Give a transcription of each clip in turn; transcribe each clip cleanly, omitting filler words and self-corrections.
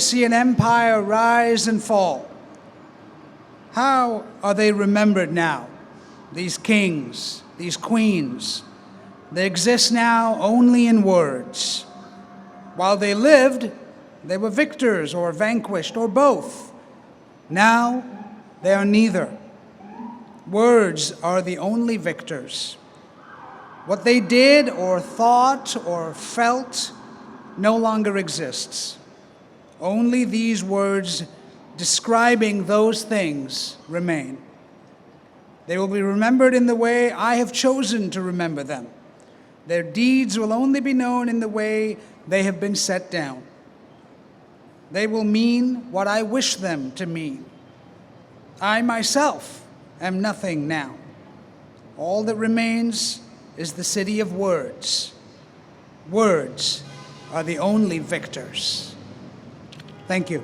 see an empire rise and fall. How are they remembered now? These kings, these queens, they exist now only in words. While they lived, they were victors or vanquished or both. Now, they are neither. Words are the only victors. What they did or thought or felt no longer exists. Only these words describing those things remain. They will be remembered in the way I have chosen to remember them. Their deeds will only be known in the way they have been set down. They will mean what I wish them to mean. I myself am nothing now. All that remains is the city of words. Words are the only victors. Thank you.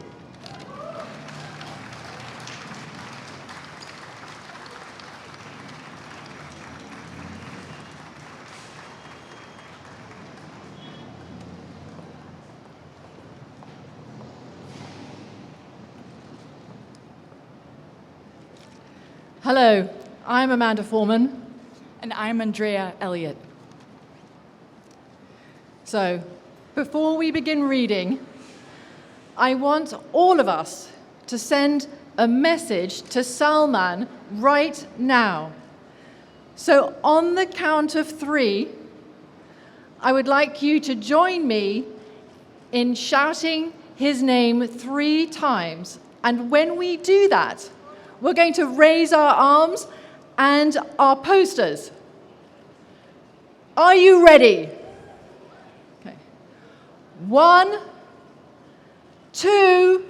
Hello, I'm Amanda Foreman. And I'm Andrea Elliott. So, before we begin reading, I want all of us to send a message to Salman right now. So, on the count of 3, I would like you to join me in shouting his name 3 times. And when we do that, we're going to raise our arms and our posters. Are you ready? Okay. 1, 2,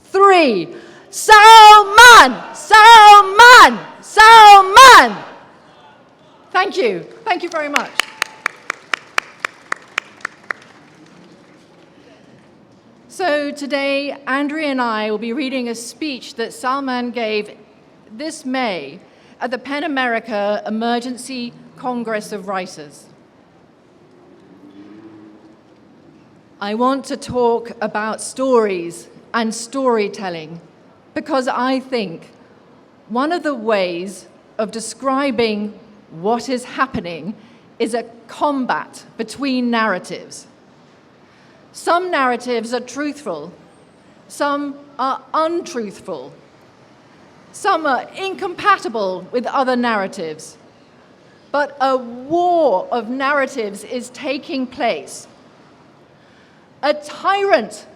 3. Salman! Salman! Salman! Thank you. Thank you very much. So today, Andrea and I will be reading a speech that Salman gave this May at the PEN America Emergency Congress of Writers. I want to talk about stories and storytelling because I think one of the ways of describing what is happening is a combat between narratives. Some narratives are truthful, some are untruthful, some are incompatible with other narratives. But a war of narratives is taking place. A tyrant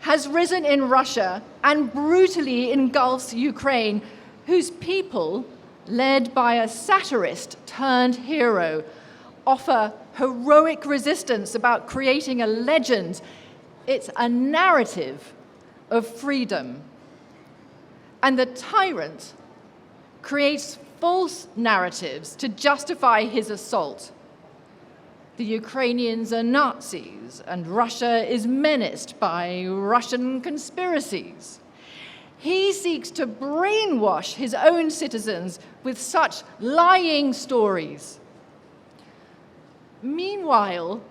has risen in Russia and brutally engulfs Ukraine, whose people, led by a satirist turned hero, offer heroic resistance about creating a legend. It's a narrative of freedom. And the tyrant creates false narratives to justify his assault. The Ukrainians are Nazis, and Russia is menaced by Russian conspiracies. He seeks to brainwash his own citizens with such lying stories. Meanwhile,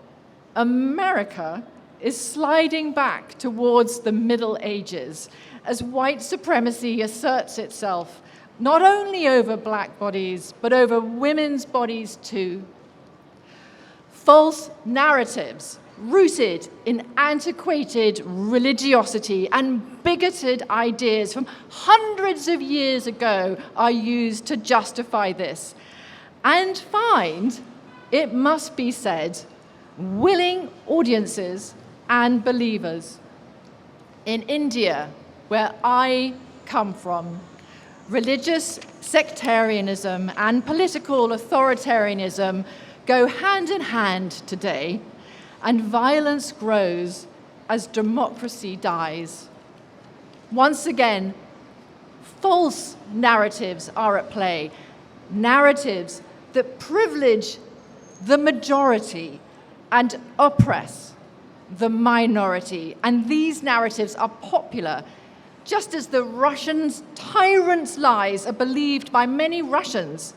America is sliding back towards the Middle Ages as white supremacy asserts itself, not only over black bodies, but over women's bodies too. False narratives rooted in antiquated religiosity and bigoted ideas from hundreds of years ago are used to justify this and find, it must be said, willing audiences and believers. In India, where I come from, religious sectarianism and political authoritarianism go hand in hand today, and violence grows as democracy dies. Once again, false narratives are at play, narratives that privilege the majority and oppress the minority. And these narratives are popular, just as the Russians' tyrants' lies are believed by many Russians.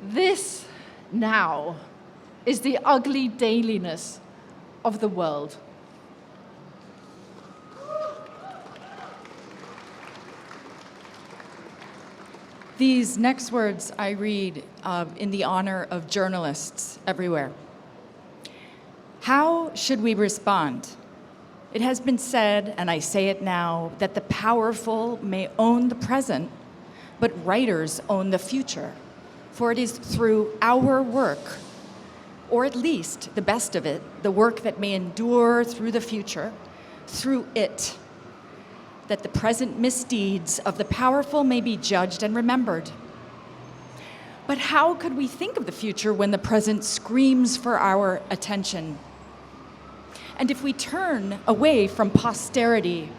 This now is the ugly dailiness of the world. These next words I read in the honor of journalists everywhere. How should we respond? It has been said, and I say it now, that the powerful may own the present, but writers own the future. For it is through our work, or at least the best of it, the work that may endure through the future, through it, that the present misdeeds of the powerful may be judged and remembered. But how could we think of the future when the present screams for our attention? And if we turn away from posterity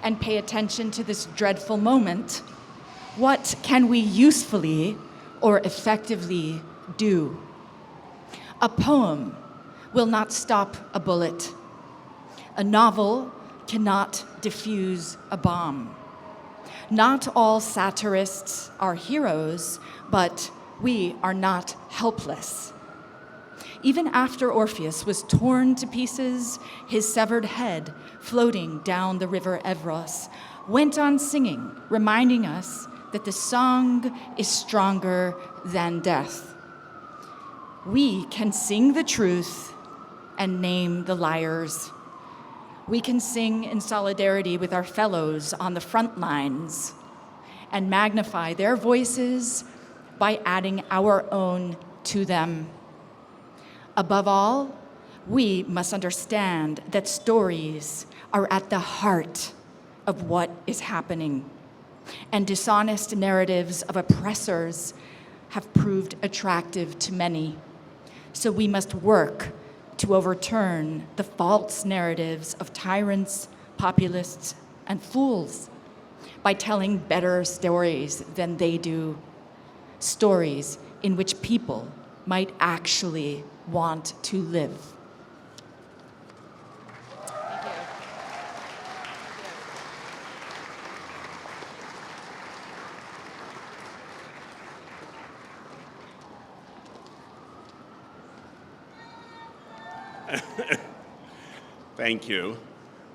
and pay attention to this dreadful moment, what can we usefully or effectively do? A poem will not stop a bullet. A novel cannot diffuse a bomb. Not all satirists are heroes, but we are not helpless. Even after Orpheus was torn to pieces, his severed head, floating down the river Evros, went on singing, reminding us that the song is stronger than death. We can sing the truth and name the liars. We can sing in solidarity with our fellows on the front lines and magnify their voices by adding our own to them. Above all, we must understand that stories are at the heart of what is happening, and dishonest narratives of oppressors have proved attractive to many. So we must work to overturn the false narratives of tyrants, populists, and fools by telling better stories than they do, stories in which people might actually want to live. Thank you.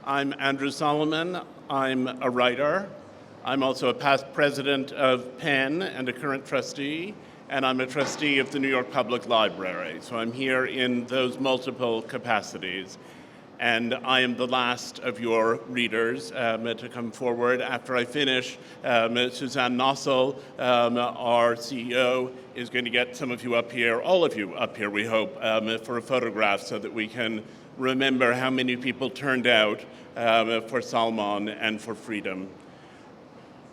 I'm Andrew Solomon. I'm a writer. I'm also a past president of Penn and a current trustee, and I'm a trustee of the New York Public Library. So I'm here in those multiple capacities. And I am the last of your readers to come forward. After I finish, Suzanne Nossel, our CEO, is going to get some of you up here, all of you up here, we hope, for a photograph so that we can remember how many people turned out for Salman and for freedom.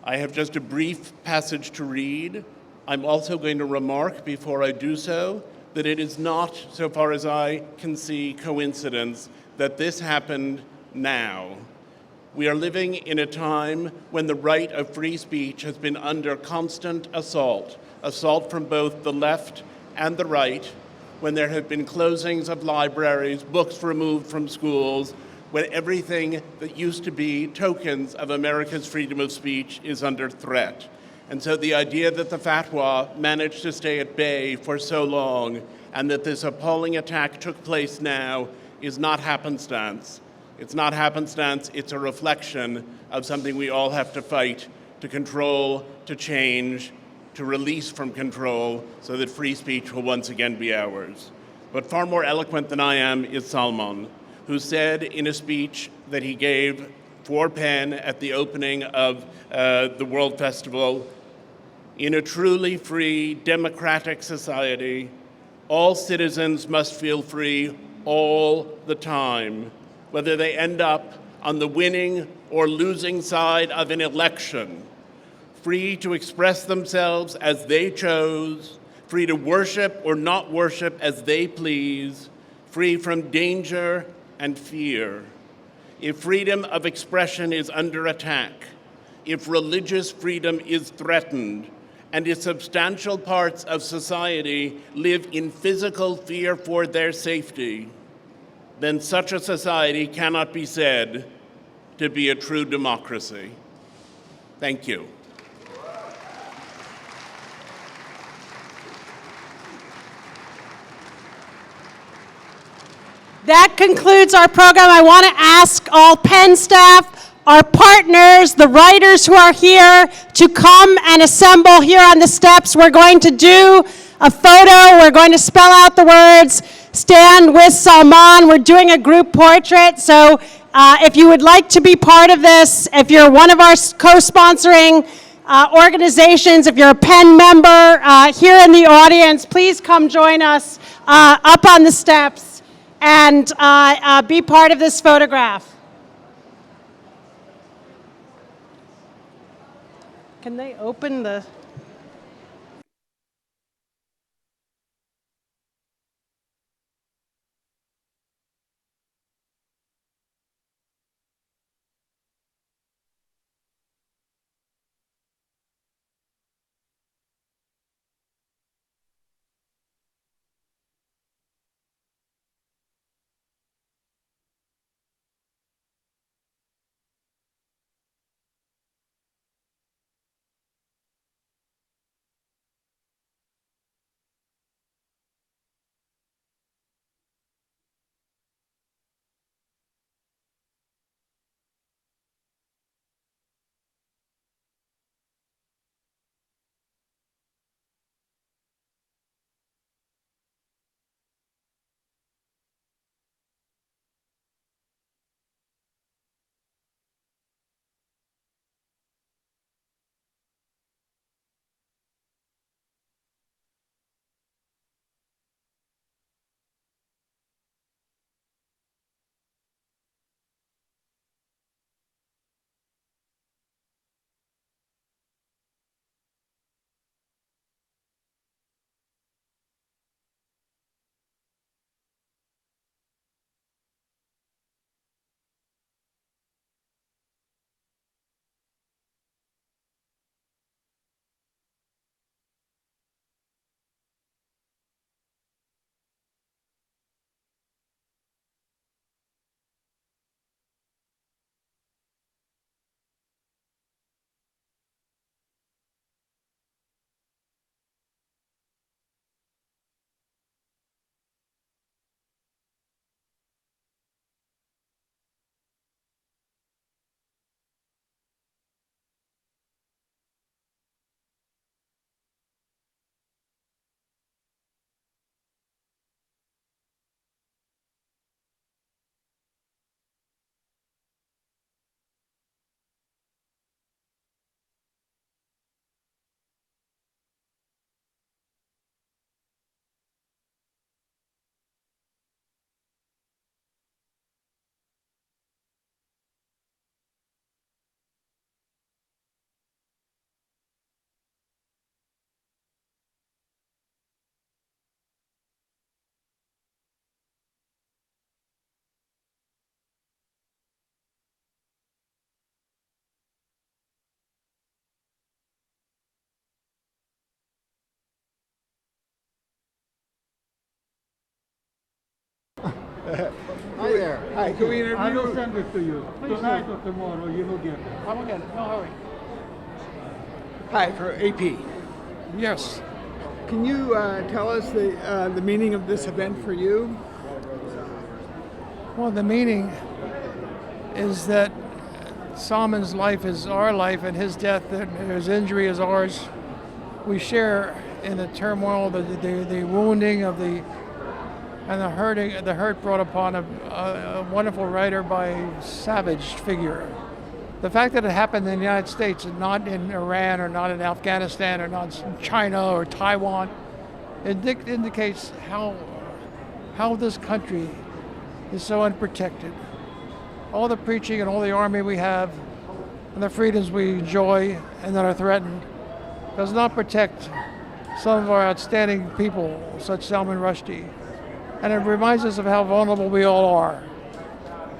I have just a brief passage to read. I'm also going to remark before I do so that it is not, so far as I can see, coincidence that this happened now. We are living in a time when the right of free speech has been under constant assault from both the left and the right, when there have been closings of libraries, books removed from schools, when everything that used to be tokens of America's freedom of speech is under threat. And so the idea that the fatwa managed to stay at bay for so long and that this appalling attack took place now is not happenstance. It's not happenstance, it's a reflection of something we all have to fight to control, to change, to release from control so that free speech will once again be ours. But far more eloquent than I am is Salman, who said in a speech that he gave for Penn at the opening of the World Festival, "In a truly free, democratic society, all citizens must feel free all the time, whether they end up on the winning or losing side of an election, free to express themselves as they chose, free to worship or not worship as they please, free from danger and fear. If freedom of expression is under attack, if religious freedom is threatened, and if substantial parts of society live in physical fear for their safety, then such a society cannot be said to be a true democracy." Thank you. That concludes our program. I want to ask all Penn staff, our partners, the writers who are here, to come and assemble here on the steps. We're going to do a photo. We're going to spell out the words, "Stand with Salman." We're doing a group portrait. So if you would like to be part of this, if you're one of our co-sponsoring organizations, if you're a PEN member here in the audience, please come join us up on the steps and be part of this photograph. Can they open the... Hi there. Hi, can we interview? I will send it to you. Tonight or tomorrow, you will get it. I will get it. No hurry. Hi, for AP. Yes. Can you tell us the meaning of this event for you? Well, the meaning is that Salman's life is our life, and his death, and his injury is ours. We share in the turmoil, the wounding of and the hurt brought upon a wonderful writer by a savage figure. The fact that it happened in the United States and not in Iran or not in Afghanistan or not in China or Taiwan, indicates how this country is so unprotected. All the preaching and all the army we have and the freedoms we enjoy and that are threatened does not protect some of our outstanding people, such Salman Rushdie. And it reminds us of how vulnerable we all are.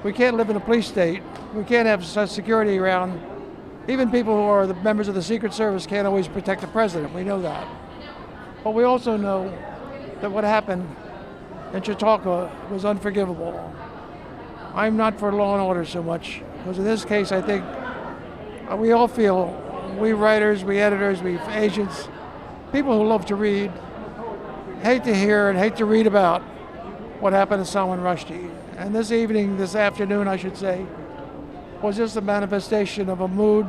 We can't live in a police state. We can't have such security around. Even people who are the members of the Secret Service can't always protect the president. We know that. But we also know that what happened in Chautauqua was unforgivable. I'm not for law and order so much, because in this case I think we all feel, we writers, we editors, we agents, people who love to read, hate to hear and hate to read about what happened to Salman Rushdie. And this evening, this afternoon I should say, was just a manifestation of a mood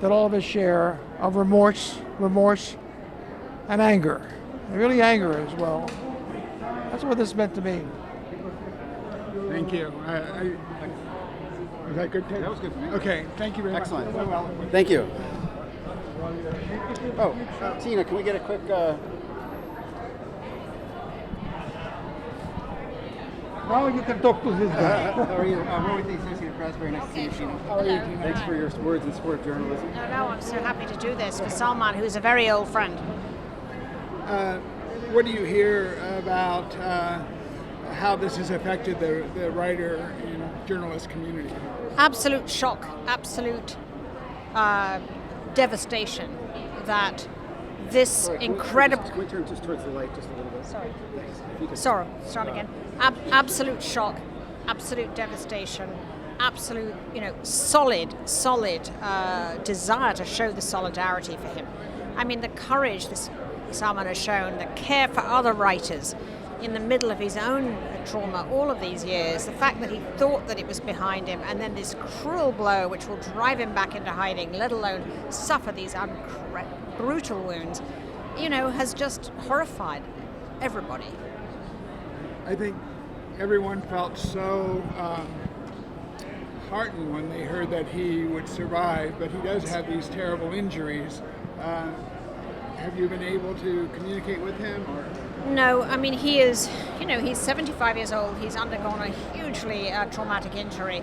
that all of us share of remorse, and anger. And really anger as well. That's what this meant to me. Thank you. Was that good, Ted? That was good. Okay, thank you very Excellent. much. Excellent. Thank you. Oh, Tina, can we get a quick... Now you can talk to this guy. how are you? Roy, the Associated Press. Very nice to see you, Tina. How are you, Tina? Thanks for your words in support of journalism. No, I'm so happy to do this for Salman, who's a very old friend. What do you hear about how this has affected the writer and journalist community? Absolute shock, absolute devastation that this incredible... Can we turn just towards the light just a little bit? Sorry. Thanks. If you could- Sorry, start again. Absolute shock, absolute devastation, absolute, solid desire to show the solidarity for him. I mean, the courage this Salman has shown, the care for other writers in the middle of his own trauma all of these years, the fact that he thought that it was behind him, and then this cruel blow which will drive him back into hiding, let alone suffer these brutal wounds, has just horrified everybody. I think everyone felt so heartened when they heard that he would survive, but he does have these terrible injuries. Have you been able to communicate with him? Or? No, I mean, he is, he's 75 years old. He's undergone a hugely traumatic injury.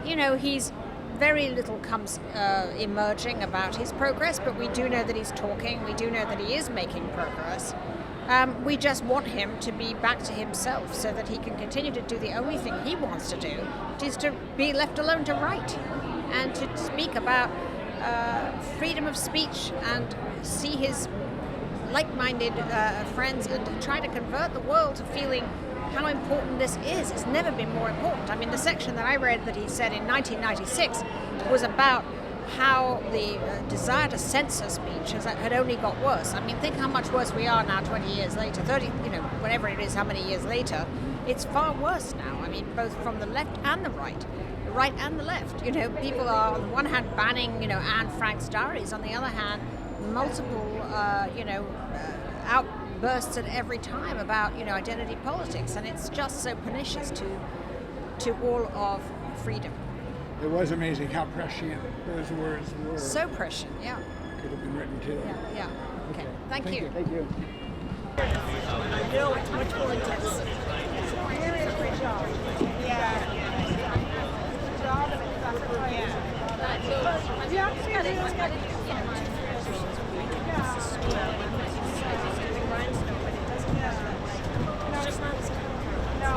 He's very little comes emerging about his progress, but we do know that he's talking. We do know that he is making progress. We just want him to be back to himself so that he can continue to do the only thing he wants to do, which is to be left alone to write and to speak about freedom of speech and see his like-minded friends and try to convert the world to feeling how important this is. It's never been more important. I mean, the section that I read that he said in 1996 was about how the desire to censor speech had only got worse. I mean, think how much worse we are now 20 years later, 30, whatever it is, how many years later. It's far worse now. I mean, both from the left and the right and the left. People are on the one hand banning, Anne Frank's diaries, on the other hand, multiple, outbursts at every time about, identity politics, and it's just so pernicious to all of freedom. It was amazing how prescient those words were. So prescient, yeah. Could have been written too. Yeah. Okay. Thank you. Thank you. I know it's much more intense. Great job. Yeah. No,